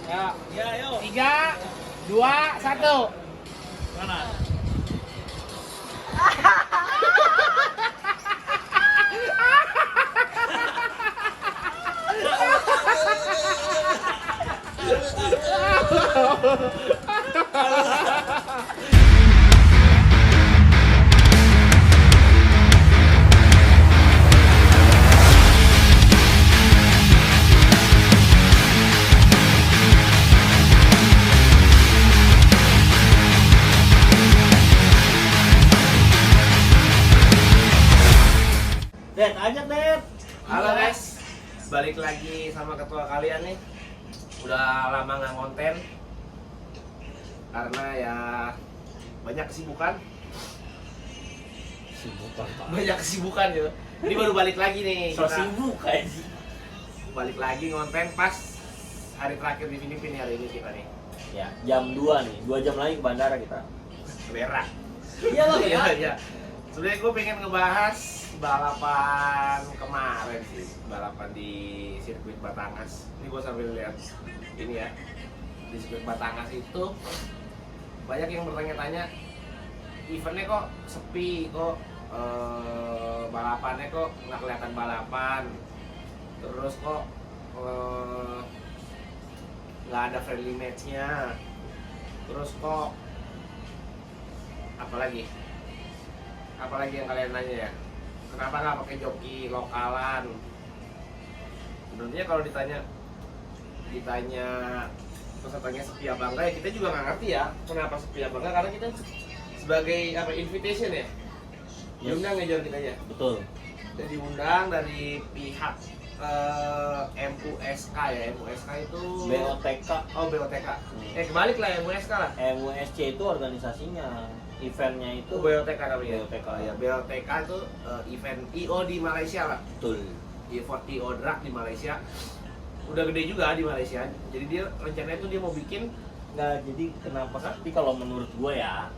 Ya. Ya, yuk. 3, 2, 1. Mana? Det, ajak Det. Halo guys, balik lagi sama ketua kalian nih. Udah lama nggak konten karena ya banyak kesibukan. Banyak kesibukan gitu. Ini baru balik lagi nih. So Kita sibuk aja. balik lagi ngonten pas hari terakhir di Filipina hari ini kita nih. Ya, jam 2 nih. 2 jam lagi ke bandara kita. Berak. Iya loh ya. Iya. Sebenarnya gue pengen ngebahas balapan kemarin sih, balapan di sirkuit Batangas. Ini gue sambil lihat ini ya, di sirkuit Batangas itu banyak yang bertanya-tanya, eventnya kok sepi, kok balapannya kok nggak kelihatan balapan, terus kok nggak ada friendly match-nya, terus kok apalagi yang kalian nanya ya, kenapa nggak pakai joki lokalan? Sebenarnya kalau ditanya pesertanya sepi apa enggak ya, kita juga nggak ngerti ya kenapa sepi apa enggak, karena kita sebagai apa, invitation ya, diundang ya kita ya. Betul. Dan diundang dari pihak MUSK ya. MUSK itu BOTK. Oh, BOTK. Kebalik lah, MUSK lah. MUSC itu organisasinya. Eventnya itu BOTK namanya. BOTK. Ya, BOTK itu event IO di Malaysia lah. Betul. Event IO drag di Malaysia. Udah gede juga di Malaysia. Jadi dia rencananya itu dia mau bikin. Nggak, jadi kenapa sepi kalau menurut gue ya?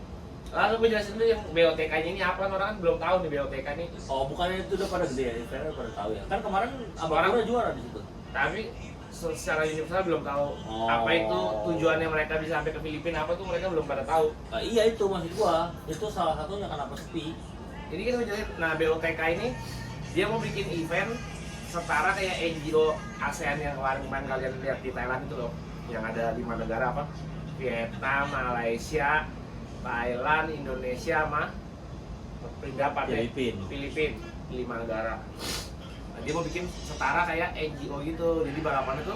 Lalu gue jelasin dulu yang BOTK-nya ini apa, orang kan belum tahu nih BOTK ini. Oh, bukannya itu udah pada gede ya? Eventnya pada tahu ya? Kan kemarin Sekarang- Abang udah juara di situ. Tapi secara universal belum tahu Oh. apa itu tujuannya mereka bisa sampai ke Filipina, apa tuh mereka belum pada tahu. Iya itu maksud gua. Itu salah satunya kenapa sepi. Jadi kan gue jelasin, nah BOTK ini dia mau bikin event setara kayak NGO ASEAN yang kemarin kalian lihat di Thailand itu loh, yang ada 5 negara apa, Vietnam, Malaysia, Thailand, Indonesia, sama berapa deh? Filipina, 5 negara. Nah, dia mau bikin setara kayak NGO gitu, jadi balapan itu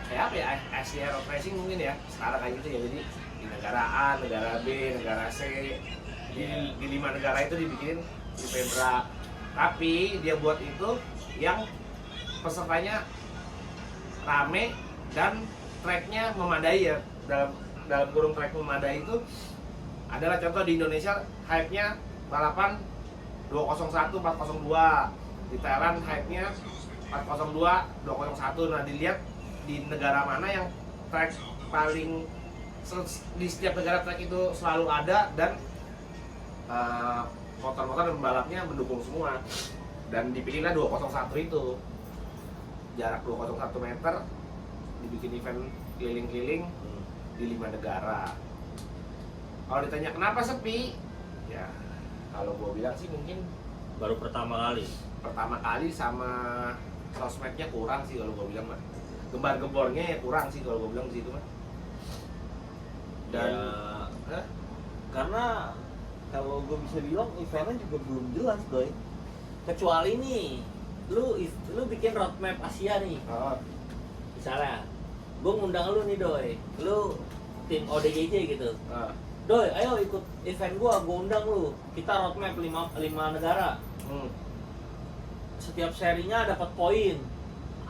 kayak apa ya, Asia Road Racing mungkin ya, setara kayak gitu ya. Jadi di negara A, negara B, negara C, di 5 negara itu dibikin event drag. Tapi dia buat itu yang pesertanya rame dan tracknya memadai ya. Dalam kurung track memadai itu adalah contoh di Indonesia hype-nya balapan 201, 402. Di Thailand hype-nya 402, 201. Nah, dilihat di negara mana yang track paling, di setiap negara track itu selalu ada dan motor-motor dan pembalapnya mendukung semua, dan dipilihlah 201 itu, jarak 201 meter, dibikin event keliling-keliling di 5 negara. Kalau ditanya kenapa sepi, ya kalau gue bilang sih mungkin Baru pertama kali sama sosmednya kurang sih kalau gue bilang mah, gembar-gembornya ya kurang sih kalau gue bilang di situ mah. Dan Ya, karena kalau gue bisa bilang eventnya juga belum jelas Doy. Kecuali nih lu bikin roadmap Asia nih. Misalnya gue ngundang lu nih Doy, lu tim ODGJ gitu. Doy, ayo ikut event gue undang lu. Kita roadmap 5 negara. Setiap serinya dapat poin.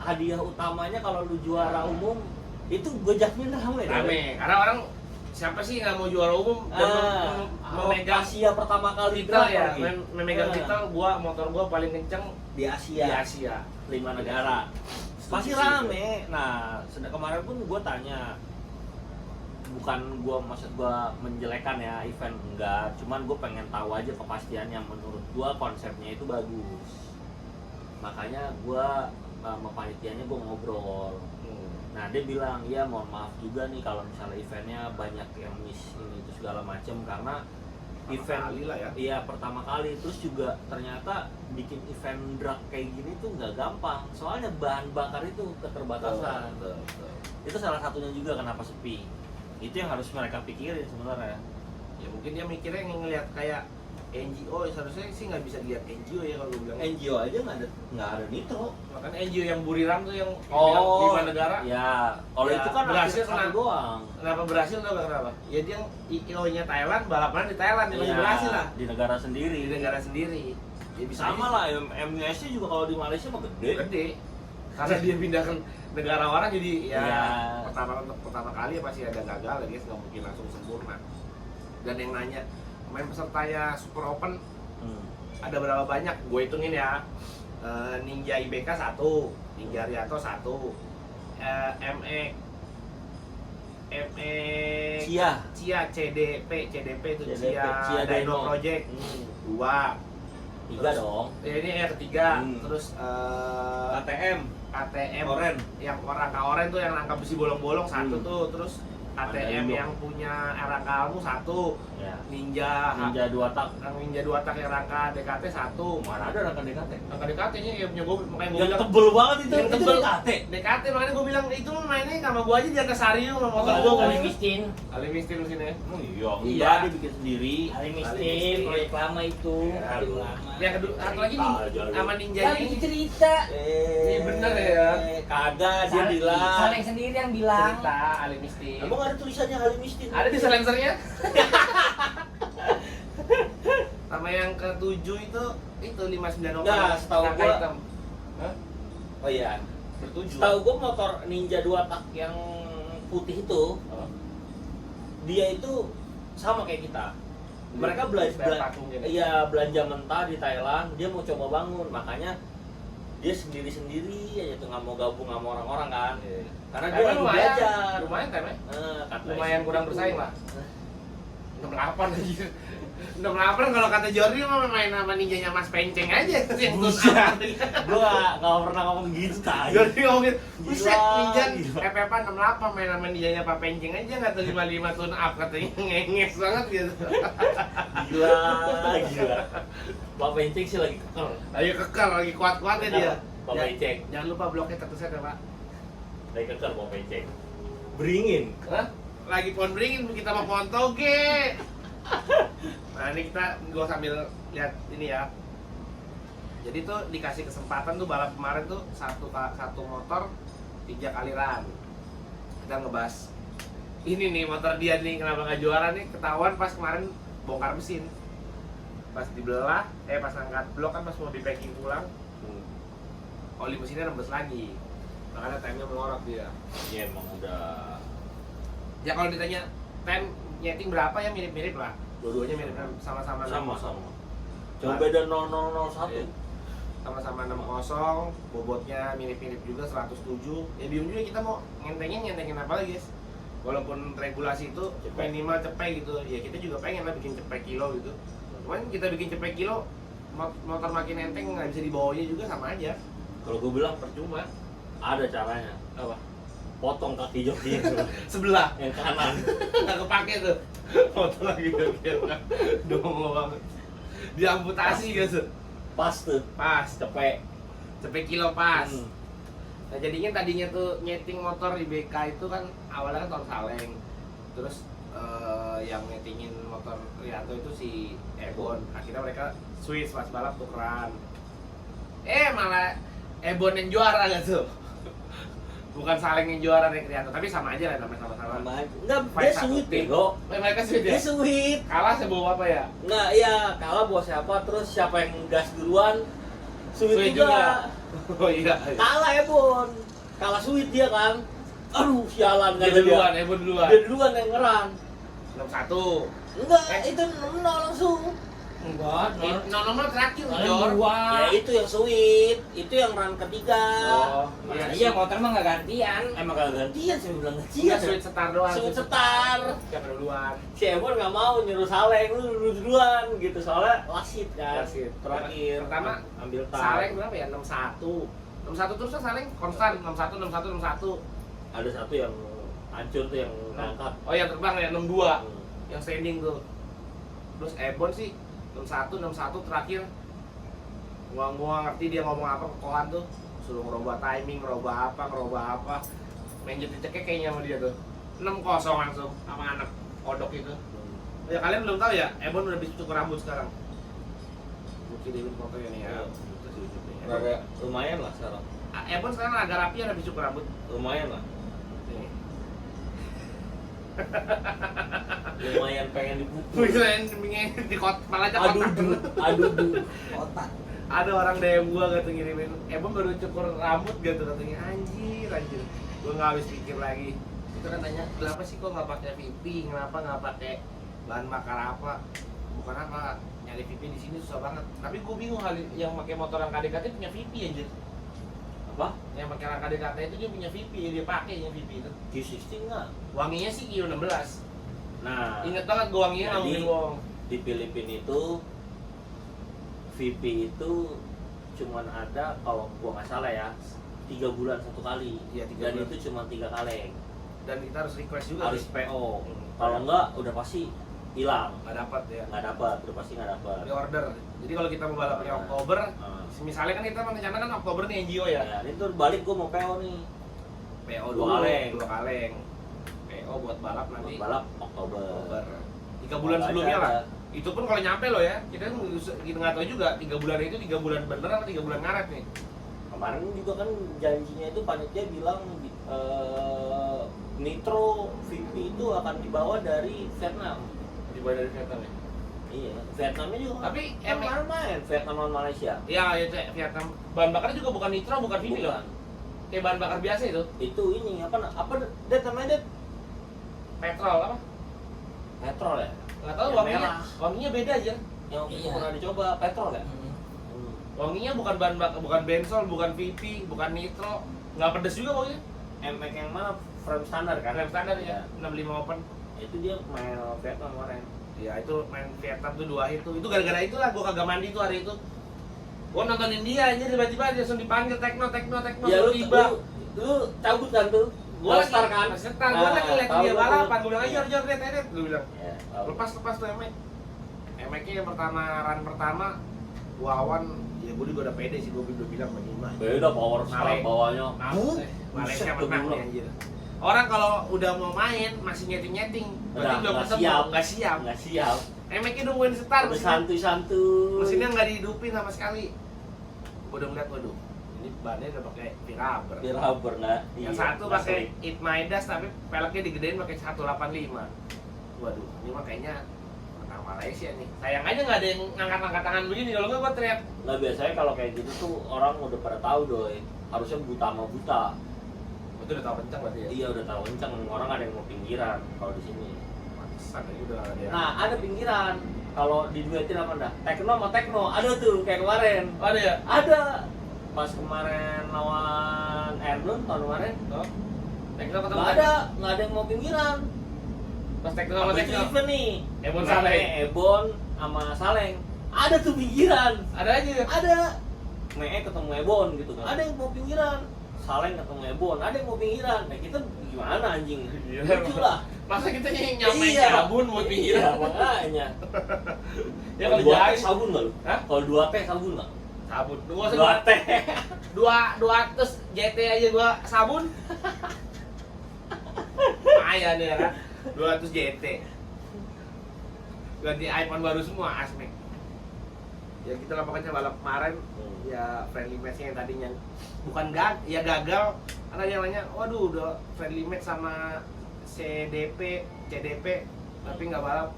Hadiah utamanya kalau lu juara umum itu gue jamin rame. Karena orang siapa sih nggak mau juara umum dan memegang Asia pertama kali titel ya, gitu. memegang titel, motor gua paling kenceng Di Asia. 5 negara. Pasti rame. Nah, kemarin pun gue tanya, bukan gue maksud gue menjelekan ya event, enggak, cuman gue pengen tahu aja kepastiannya. Menurut gue konsepnya itu bagus, makanya gue sama panitianya gue ngobrol. Nah dia bilang ya mohon maaf juga nih kalau misalnya eventnya banyak yang miss ini itu segala macem, karena event kali lah ya. Iya pertama kali, terus juga ternyata bikin event drag kayak gini tuh nggak gampang, soalnya bahan bakar itu keterbatasan. Betul. Itu salah satunya juga kenapa sepi. Itu yang harus mereka pikirin sebenarnya. Ya mungkin dia mikirnya ngelihat kayak NGO, seharusnya sih nggak bisa dilihat NGO ya kalau gue bilang. NGO aja nggak ada nitro. Makanya NGO yang Buriram tuh yang Oh, 5 negara. ya. Kalau Ya, itu kan berhasil satu kena- doang. Kenapa berhasil tau gak kenapa? Ya dia IO-nya Thailand, balapan di Thailand, dia masih Iya, berhasil lah di negara sendiri. di negara sendiri. Ya bisa Sama aja lah, MUSC juga kalau di Malaysia mah gede. gede. Karena dia pindah ke negara orang jadi ya Iya. pertama kali ya pasti ada gagal ya guys, nggak mungkin langsung sempurna. Dan yang nanya pemain pesertanya Super Open ada berapa banyak? Gue hitungin ya. Ninja IBK 1, Ninja Riato 1, ME Cia. CDP itu CDP, Cia Dino Dino. Project 2. 3 dong. Ya ini yang ketiga. Hmm. Terus ATM. ATM Oren. yang rangka oren tuh yang rangka besi bolong-bolong satu Hmm. tuh. Terus ATM Dino. yang punya rangka almu 1, Ya. Ninja Ninja 2 tak. Ninja 2 tak yang rangka DKT 1. Mana ada rangka DKT? Rangka DKT nya ya punya gue, makanya gue Yang bilang tebel banget itu. yang Itu tebel. DKT. DKT, makanya gue bilang itu mainnya sama gue aja di atas Sario sama motor Oh, gue Kali kan. miskin. Alimistin sini. Iya, Iya. enggak dia bikin sendiri. Kali miskin, miskin, proyek lama itu. Ya, Proyek lu. lama. Yang kedua, satu lagi nih sama ninja Kan ini. bikin cerita. Iya, bener ya. Kagak dia bilang. Saleng sendiri yang bilang. Cerita Alimistin. Emang ada tulisannya Halimistin? Ada di silencernya. Sama yang ketujuh itu 59 Nova. Nggak, setahu rangka gua- hitam. Hah? Oh iya. Bertujuh. Tahu gua motor Ninja 2 tak yang putih itu, Oh. dia itu sama kayak kita. Mereka Spare patung gitu. belanja mentah di Thailand, dia mau coba bangun, makanya dia sendiri-sendiri aja tuh, nggak mau gabung sama orang-orang kan. Iya. Karena dia Tapi lagi lumayan, belajar. lumayan temnya. Kata Lumayan istri kurang gitu. bersaing lah. 68 lagi. 68 kalau kata Jordi mah main sama ninjanya Mas Penceng aja yang tune Buset. up. Gua nggak pernah ngomong gitu tadi. Jordi ngomongin, buset Gila, ninja gila. FF 68 main sama ninjanya Pak Penceng aja nggak tuh 55 tune up katanya ngenges banget gitu. Gila. Pak Penceng sih lagi keker. Lagi kekal, lagi kuat-kuatnya dia. Pak Penceng Jangan lupa bloknya tertuset ya Pak. lagi keker Pak Penceng. Beringin. Hah? Lagi pohon beringin, kita mau pohon toge. Nah ini gue sambil lihat ini ya. Jadi tuh dikasih kesempatan tuh balap kemarin tuh satu motor 3 kali run. Kita ngebahas ini nih motor dia nih kenapa nggak juara nih, ketahuan pas kemarin bongkar mesin. Pas dibelah, pas angkat blok kan pas mau di packing pulang, oli mesinnya nembus lagi. Makanya time-nya melorot dia. Iya emang udah. Ya kalau ditanya time nyeting berapa ya mirip-mirip lah. Dua-duanya mirip, sama-sama 60. Sama-sama. Cuma beda 0001. Iya. Sama-sama 60, bobotnya mirip-mirip juga 107. Ya Bium juga kita mau ngentengin apa lagi guys. Walaupun regulasi itu Cepet. minimal cepet gitu, ya kita juga pengen lah bikin cepet kilo gitu. Cuman kita bikin cepet kilo, motor makin enteng nggak bisa dibawanya juga sama aja. Kalau gue bilang percuma. Ada caranya. Apa? Potong kaki joki Sebelah, yang kanan. nggak kepake tuh. Motor lagi kira dongo banget. Diamputasi gitu. Pas tuh. Pas, Cepet. cepet kilo pas. Hmm. Nah jadinya tadinya tuh nyeting motor di BK itu kan awalnya kan tahun Saleng. Terus yang nyetingin motor Rianto itu si Ebon. Akhirnya mereka switch pas balap tukeran. Malah Ebon yang juara gak tuh? Bukan Saleng yang juara nih Rianto, tapi sama aja lah namanya sama-sama. Enggak, Fight dia satu sweet tim. bego. Mereka switch ya? Dia sweet. Kalah sebawa apa ya? Enggak, iya, kalah buat siapa, terus siapa yang gas duluan, sweet juga. Oh iya. Kalah ya, Bon. Kalah sweet dia kan. Aduh, sialan Dia kata duluan, Ebon duluan. Dia duluan yang ngeran. 61. Enggak, itu 6 langsung. Enggak, Nomor terakhir Jor. Jor. Ya itu yang sweet, itu yang run ketiga. Oh, Iya, iya motor mah nggak gantian. Emang kagak gantian, saya bilang Iya, gantian. sweet setar doang. Sweet setar. Siapa duluan? Si Ebon nggak mau nyuruh Saleng, lu duluan gitu, soalnya wasit kan. Wasit. Terakhir. Pertama, ambil time. Saleng berapa ya? 61. 61 terus kan Saleng konstan 61 61 61. ada satu yang hancur tuh yang ngangkat. Oh yang terbang ya 62 yang standing tuh. Terus Ebon sih 61 terakhir. Gua ngerti dia ngomong apa ke Kohan tuh, suruh ngerubah timing, ngerubah apa. Main jet dicekek kayaknya sama dia tuh. 6-0 langsung sama anak kodok itu. Ya kalian belum tahu ya, Ebon udah bisa cukur rambut sekarang. Gua kirimin fotonya nih ya. Agak lumayan lah sekarang. Ebon sekarang agak rapi, ada bisa cukur rambut. Lumayan lah. Nih. Lumayan pengen dipukul. Bukan di kepala aja kotak. Aduh. Otak. Ada orang DM gua gitu ngirimin, Ebon baru cukur rambut gitu katanya, anjir. Gua nggak habis pikir lagi. Itu kan tanya, kenapa sih kok nggak pakai VP, kenapa nggak pakai bahan bakar apa? Bukan apa, nyari VP di sini susah banget. Tapi gua bingung hal yang pakai motor yang KDKT punya VP anjir. Apa? Yang pakai orang KDKT itu dia punya VP, dia pakai yang VP itu. Q60 nggak? Wanginya sih Q16. Nah, Ingat banget gua wanginya nggak jadi, mungkin bohong. di Filipina itu VP itu cuman ada kalau gua nggak salah ya 3 bulan satu kali. Iya, 3 dan bulan. itu cuma 3 kaleng. Dan kita harus request juga. Harus nih. PO. Kalau enggak udah pasti hilang. Nggak dapat ya. Nggak dapat, udah pasti nggak dapat. Di order. Jadi kalau kita mau balapnya Oktober, misalnya kan kita merencanakan Oktober nih NGO ya. Ya, ini tuh balik gua mau PO nih. PO 2 kaleng. 2 kaleng. PO buat balap nanti. Buat balap Oktober. 3 bulan Makanya sebelumnya lah. ada. Itu pun kalau nyampe loh ya. Kita nggak tahu juga 3 bulan itu 3 bulan bener atau 3 bulan ngaret nih. Kemarin juga kan janjinya itu panitia bilang Nitro VP itu akan dibawa dari Vietnam. Dibawa dari Vietnam ya. Iya, Vietnamnya juga. Tapi emang emang main Vietnam lawan Malaysia. ya itu Vietnam. Bahan bakarnya juga bukan nitro, bukan VP loh. Bukan. Kayak bahan bakar biasa itu. Itu ini apa Det namanya Det? Petrol apa? Petrol ya? Nggak tahu Yang wanginya. merah. Wanginya beda aja. Yang Iya. pernah dicoba petrol ya? Wanginya bukan bahan bakar, bukan bensol, bukan VP, bukan nitro. Nggak pedes juga wanginya. MX yang mana? Frame standar kan? Rem standar ya, Ya. 65 open. Itu dia main Vietnam kemarin. Ya itu main Vietnam tuh 2 hit tuh. Itu gara-gara itulah gua kagak mandi tuh hari itu. Gua nontonin dia aja tiba-tiba dia langsung dipanggil tekno Ya lu tiba. lu cabut kan tuh? Gua All-star kan? Setar, gua lagi liat tahu dia gua balapan. tuh. Gua bilang, "Ayo, red." Gua bilang, Ya, tahu. lepas tuh emek. Emeknya yang pertama run pertama Wawan, ya gua juga udah pede sih gua bilang menimah. Beda power Male. sekarang bawahnya. Malaysia Buset, menang gua nih anjir. Orang kalau udah mau main masih nyeting-nyeting, berarti belum nggak ketemu, siap. nggak siap. Nggak siap. Emeknya nungguin setar, Udah santuy-santuy. mesinnya nggak dihidupin sama sekali. Gua udah ngeliat, waduh, ini bannya udah pakai V-rubber. Biar rubber nggak. Yang iya, satu nggak pakai sering. It Midas tapi peleknya digedein pakai 185. Waduh, ini mah kayaknya menang Malaysia nih. Sayang aja nggak ada yang ngangkat-ngangkat tangan begini, kalau nggak gua teriak. Nggak, biasanya kalau kayak gitu tuh orang udah pada tahu doi. Harusnya buta sama buta. Itu udah tau kencang berarti ya. Iya udah tahu kenceng. Orang ada yang mau pinggiran kalau di sini. Pantesan aja udah ada yang. Nah ada pinggiran. Kalau diduetin apa dah? Tekno sama Tekno ada tuh kayak kemarin. Oh, ada ya? Ada. Pas kemarin lawan Erdon tahun kemarin. Oh. Tekno ketemu Nggak ada yang mau pinggiran. Pas Tekno sama Habis itu Tekno. event nih. Ebon Rame, Saleng. Ebon sama Saleng. Ada tuh pinggiran. Ada aja ya? Ada. Ketemu Ebon gitu kan. Ada yang mau pinggiran. Saleng ketemu Ebon, ada yang mau pinggiran. Nah kita gimana anjing? Iya. Lucu lah. Masa kita nyamain Iya. sabun buat Iya, pinggiran? makanya. Ya Kalau kalau dua teh jahit sabun nggak lu? Hah? Kalau 2 teh sabun nggak? sabun. Gua 2 teh. dua terus JT aja gua sabun. Lumayan ya kan. 200 JT. Ganti iPhone baru semua Asmek. Ya kita lah pokoknya balap kemarin ya friendly match yang tadinya bukan gagal karena dia nanya, waduh udah friendly match sama CDP tapi nggak balap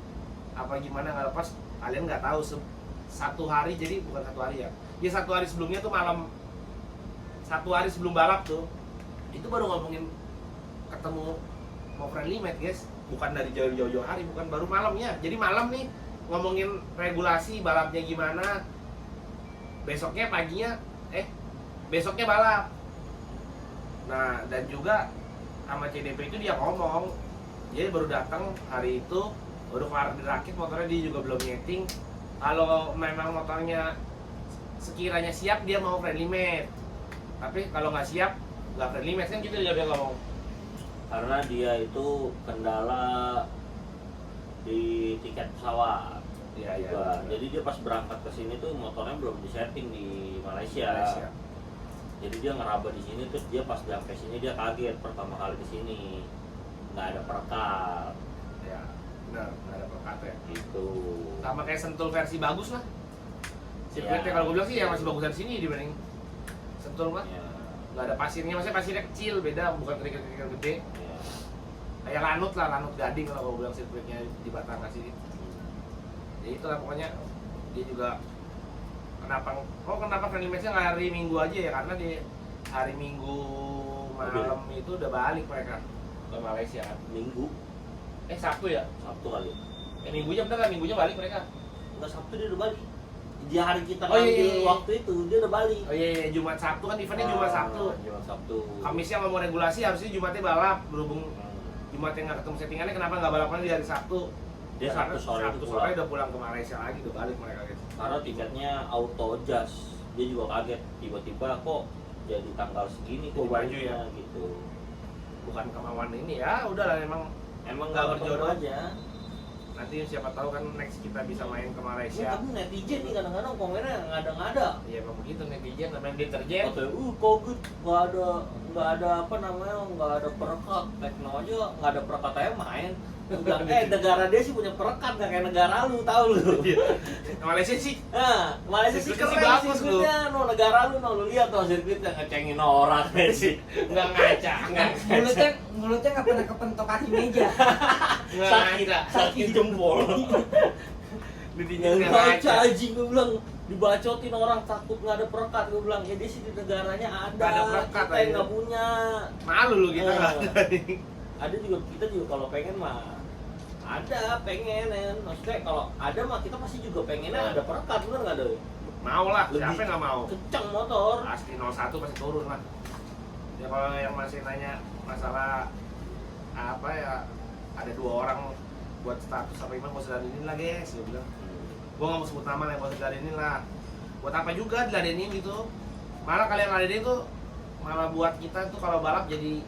apa gimana nggak lepas, kalian nggak tahu satu hari, jadi bukan satu hari ya, dia 1 hari sebelumnya tuh malam, 1 hari sebelum balap tuh itu baru ngomongin ketemu mau friendly match guys, bukan dari jauh-jauh hari, bukan baru malamnya, jadi malam nih ngomongin regulasi balapnya gimana, besoknya paginya besoknya balap. Nah dan juga sama CDP itu dia ngomong, dia baru datang hari itu, baru kelar dirakit motornya, dia juga belum nyeting. Kalau memang motornya sekiranya siap dia mau friendly match, tapi kalau nggak siap nggak friendly match kan gitu dia ngomong. Karena dia itu kendala di tiket pesawat. Iya, iya. Juga. Jadi dia pas berangkat ke sini tuh motornya belum disetting di Malaysia. Jadi dia ngeraba di sini, terus dia pas sampai sini dia kaget pertama kali di sini nggak ada perekat. Ya, benar, nggak ada perekat ya. Gitu. Sama kayak Sentul versi bagus lah. Sirkuitnya Ya. kalau gue bilang sih yang masih bagusan sini dibanding Sentul mah. Ya, Nggak ada pasirnya, maksudnya pasirnya kecil, beda, bukan kerikil-kerikil gede. ya. Kayak Lanut lah, Lanut Gading kalau gue bilang sirkuitnya di Batangas sini. Ya itulah pokoknya dia juga kenapa friendly match-nya nggak hari Minggu aja ya, karena di hari Minggu malam itu udah balik mereka ke Malaysia kan. Minggu, Sabtu ya? Sabtu kali. Minggunya bener kan? Minggunya balik mereka. Enggak, Sabtu dia udah balik. Di hari kita Oh, iya, ngambil iya, iya. waktu itu dia udah balik. Oh iya, Jumat Sabtu kan eventnya Jumat Sabtu. Jumat Sabtu. Kamisnya mau regulasi harusnya Jumatnya balap, berhubung Hmm. Jumatnya nggak ketemu settingannya, kenapa nggak balapnya di hari Sabtu? Dia Karena Sabtu sore Sabtu itu sore pulang. udah pulang ke Malaysia lagi, udah balik mereka gitu. Karena tiketnya auto adjust. Dia juga kaget tiba-tiba kok jadi tanggal segini kok Jadi maju bajunya ya? gitu. Bukan kemauan ini ya, udahlah emang Emang Nggak nggak berjodoh. berjodoh aja. nanti siapa tahu kan next kita bisa main ke Ya, Malaysia. tapi netizen nih kadang-kadang komennya ngada-ngada. Iya emang begitu netizen namanya deterjen. Katanya, COVID nggak ada apa namanya, nggak ada perekat. Tekno aja nggak ada perekat aja main. Udah, negara dia sih punya perekat, nggak kayak negara lu, tahu lu. Ke Malaysia sih Nah, Malaysia sih Sirkuitnya sih keren bagus, sirkuitnya, no negara lu lihat tuh sirkuitnya ngecengin orang sih. nggak ngaca, nggak mulutnya nggak pernah kepentok kaki meja. Sakit, ngaca. sakit jempol. Netizen Nggak nggak baca ngaca. anjing, gue bilang dibacotin orang takut nggak ada perekat, gue bilang ya dia sih di negaranya ada, Nggak ada perekat kita yang aja. nggak punya. Malu lu kita nggak Eh. ada. Ada juga, kita juga kalau pengen mah ada pengen kan, maksudnya kalau ada mah kita pasti juga pengennya ada perekat, bener nggak ada? Mau lah, Lebih siapa yang nggak mau? kenceng motor. Pasti 01 pasti turun lah. Ya kalau yang masih nanya masalah apa ya, ada 2 orang buat status apa gimana, mau sedadenin lah guys, gue bilang. Gue nggak mau sebut nama lah, mau sedadenin lah. Buat apa juga diladenin gitu? Malah kalian ladenin tuh malah buat kita tuh kalau balap jadi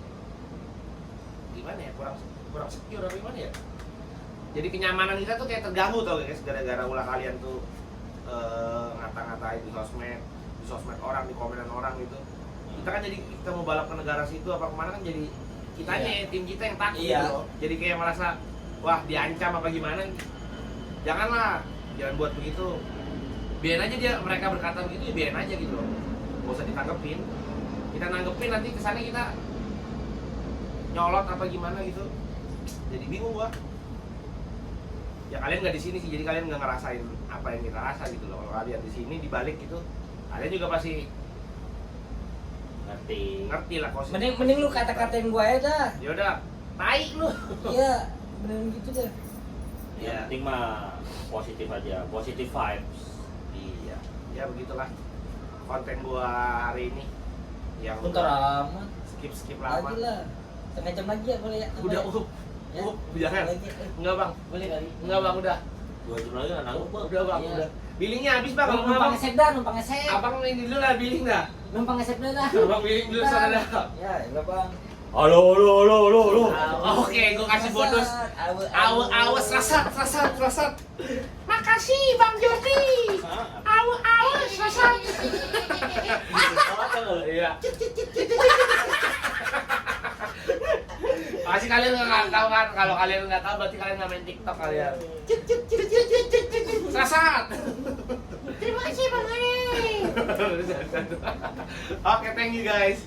gimana ya, kurang secure apa gimana ya? Jadi kenyamanan kita tuh kayak terganggu tau guys, gara-gara ulah kalian tuh ngata-ngatain di sosmed orang, di komenan orang gitu. Kita kan jadi kita mau balap ke negara situ apa kemana kan jadi kitanya, tim kita yang takut Iya. gitu loh. Jadi kayak merasa wah diancam apa gimana. Janganlah, jangan buat begitu. Biarin aja dia, mereka berkata begitu ya biarin aja gitu loh. Gak usah ditanggepin. Kita nanggepin nanti kesannya kita nyolot apa gimana gitu. Jadi bingung gua. Ya kalian nggak di sini sih, jadi kalian nggak ngerasain apa yang kita rasa gitu loh. Kalau kalian di sini dibalik gitu, kalian juga pasti ngerti lah kok. Mending lu kata-katain gua aja dah. Ya udah, naik lu. Iya, mending gitu dah. Yang Iya. penting mah positif aja, positive vibes. Iya, ya begitulah konten gua hari ini. Yang Bentar amat. skip lama. Lagi lah. Setengah jam lagi ya boleh ya? Udah, Ya. jangan. Lagi. Enggak bang, Boleh kali. enggak bang, udah. 2 jam lagi nggak nanggup bang. Udah bang, Iya. udah. Billingnya habis bang, kalau Numpang abang, ngesep dah, numpang ngesep. abang ini dulu lah billing dah. Numpang ngesep dulu dah. Abang billing dulu sana dah. Ya, enggak bang. Halo. Oke, gua kasih bonus. Awas, rasat. Makasih Bang Jordi. Awas, rasat. Iya. Pasti kalian nggak tahu kan? Kalau kalian nggak tahu berarti kalian nggak main TikTok kalian. Rasat. Terima kasih Bang Ari. Oke, thank you guys.